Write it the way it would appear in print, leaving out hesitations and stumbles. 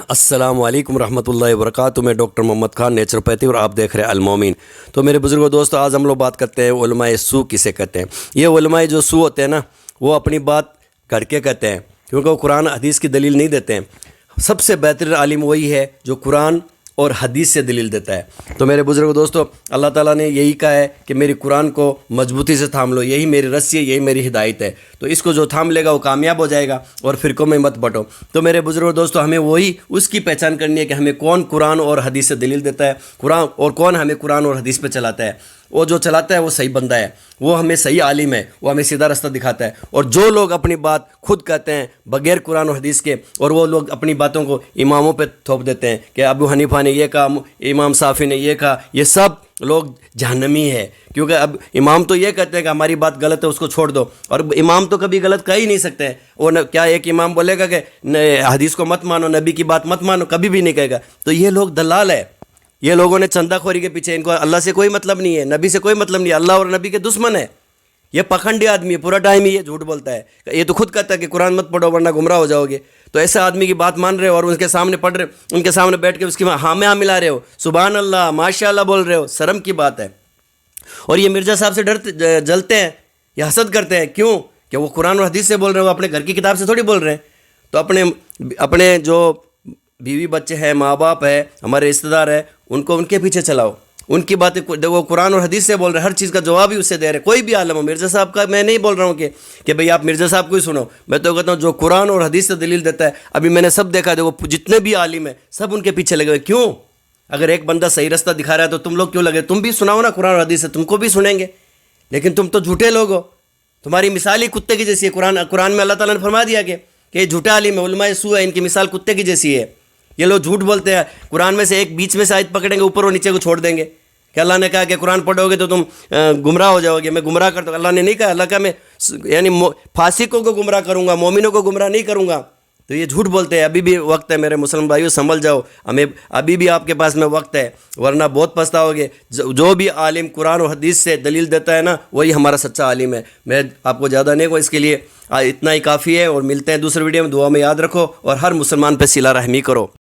अस्सलाम वालेकुम रहमतुल्लाहि वबरकातुहू। मैं डॉक्टर मोहम्मद खान, नेचुरोपैथी, और आप देख रहे हैं अल-मोमिन। तो मेरे बुजुर्गों दोस्तों, आज हम लोग बात करते हैं उलमाए सू किसे कहते हैं। ये उलमाए जो सू होते हैं ना, वो अपनी बात करके कहते हैं, क्योंकि वो कुरान हदीस की दलील नहीं देते हैं। सबसे बेहतरीन आलिम वही है जो कुरान और हदीस से दलील देता है। तो मेरे बुजुर्ग दोस्तों, अल्लाह ताला ने यही कहा है कि मेरी कुरान को मजबूती से थाम लो, यही मेरी रस्सी है, यही मेरी हिदायत है। तो इसको जो थाम लेगा वो कामयाब हो जाएगा, और फ़िरक़ों में मत बंटो। तो मेरे बुजुर्ग दोस्तों, हमें वही उसकी पहचान करनी है कि हमें कौन कुरान और हदीस से दलील देता है, कुरान और कौन हमें कुरान और हदीस पे चलाता है। वो जो चलाता है वो सही बंदा है, वो हमें सही आलिम है, वो हमें सीधा रास्ता दिखाता है। और जो लोग अपनी बात खुद कहते हैं बगैर कुरान और हदीस के, और वो लोग अपनी बातों को इमामों पे थोप देते हैं कि अबू हनीफा ने ये कहा, इमाम साफ़ी ने ये कहा, ये सब लोग जहन्नमी है। क्योंकि अब इमाम तो ये कहते हैं कि हमारी बात गलत है, उसको छोड़ दो, और इमाम तो कभी गलत कह ही नहीं सकते हैं। वो क्या एक इमाम बोलेगा कि हदीस को मत मानो, नबी की बात मत मानो, कभी भी नहीं कहेगा। तो ये लोग दलाल है, ये लोगों ने चंदाखोरी के पीछे, इनको अल्लाह से कोई मतलब नहीं है, नबी से कोई मतलब नहीं है, अल्लाह और नबी के दुश्मन है। ये पखंडी आदमी है, पूरा टाइम ही ये झूठ बोलता है। ये तो खुद कहता है कि कुरान मत पढ़ो वरना गुमराह हो जाओगे। तो ऐसे आदमी की बात मान रहे हो और उनके सामने पढ़ रहे, उनके सामने बैठ के उसकी हाँ में हाँ मिला रहे हो, सुभान अल्लाह माशाअल्लाह बोल रहे हो, शर्म की बात है। और ये मिर्ज़ा साहब से डरते जलते हैं, ये हसद करते हैं। क्यों? कि वो कुरान और हदीस से बोल रहे हो, अपने घर की किताब से थोड़ी बोल रहे हैं। तो अपने जो बीवी बच्चे हैं, माँ बाप है, हमारे रिश्तेदार है, उनको उनके पीछे चलाओ, उनकी बातें देखो, कुरान और हदीस से बोल रहे हैं, हर चीज़ का जवाब ही उससे दे रहे हैं। कोई भी आलम हो, मिर्ज़ा साहब का मैं नहीं बोल रहा हूँ कि भाई आप मिर्ज़ा साहब को ही सुनो। मैं तो कहता हूँ जो कुरान और हदीस से दलील देता है, अभी मैंने सब देखा, देखो जितने भी आलिम है सब उनके पीछे लगे हुए। क्यों? अगर एक बंदा सही रास्ता दिखा रहा है तो तुम लोग क्यों लगे? तुम भी सुनाओ ना कुरान और हदीस से, तुमको भी सुनेंगे। लेकिन तुम तो झूठे लोग हो, तुम्हारी मिसाल ही कुत्ते की जैसी है। कुरान में अल्लाह ताला ने फरमा दिया कि झूठा आलिम है, उलमाए सू है, इनकी मिसाल कुत्ते की जैसी है। ये लोग झूठ बोलते हैं। कुरान में से एक बीच में से आयत पकड़ेंगे, ऊपर और नीचे को छोड़ देंगे कि अल्लाह ने कहा कि कुरान पढ़ोगे तो तुम गुमराह हो जाओगे। मैं गुमराह करता हूँ, अल्लाह ने नहीं कहा। अल्लाह का मैं यानी फासिकों को गुमराह करूँगा, मोमिनों को गुमराह नहीं करूँगा। तो ये झूठ बोलते हैं। अभी भी वक्त है मेरे मुसलमान भाइयों, संभल जाओ, हमें अभी भी आपके पास में वक्त है, वरना बहुत पछताओगे। जो भी आलिम कुरान और हदीस से दलील देता है ना, वही हमारा सच्चा आलिम है। मैं आपको ज़्यादा नहीं कहूँ, इसके लिए इतना ही काफ़ी है। और मिलते हैं दूसरे वीडियो में। दुआ में याद रखो और हर मुसलमान पे सिला रहमी करो।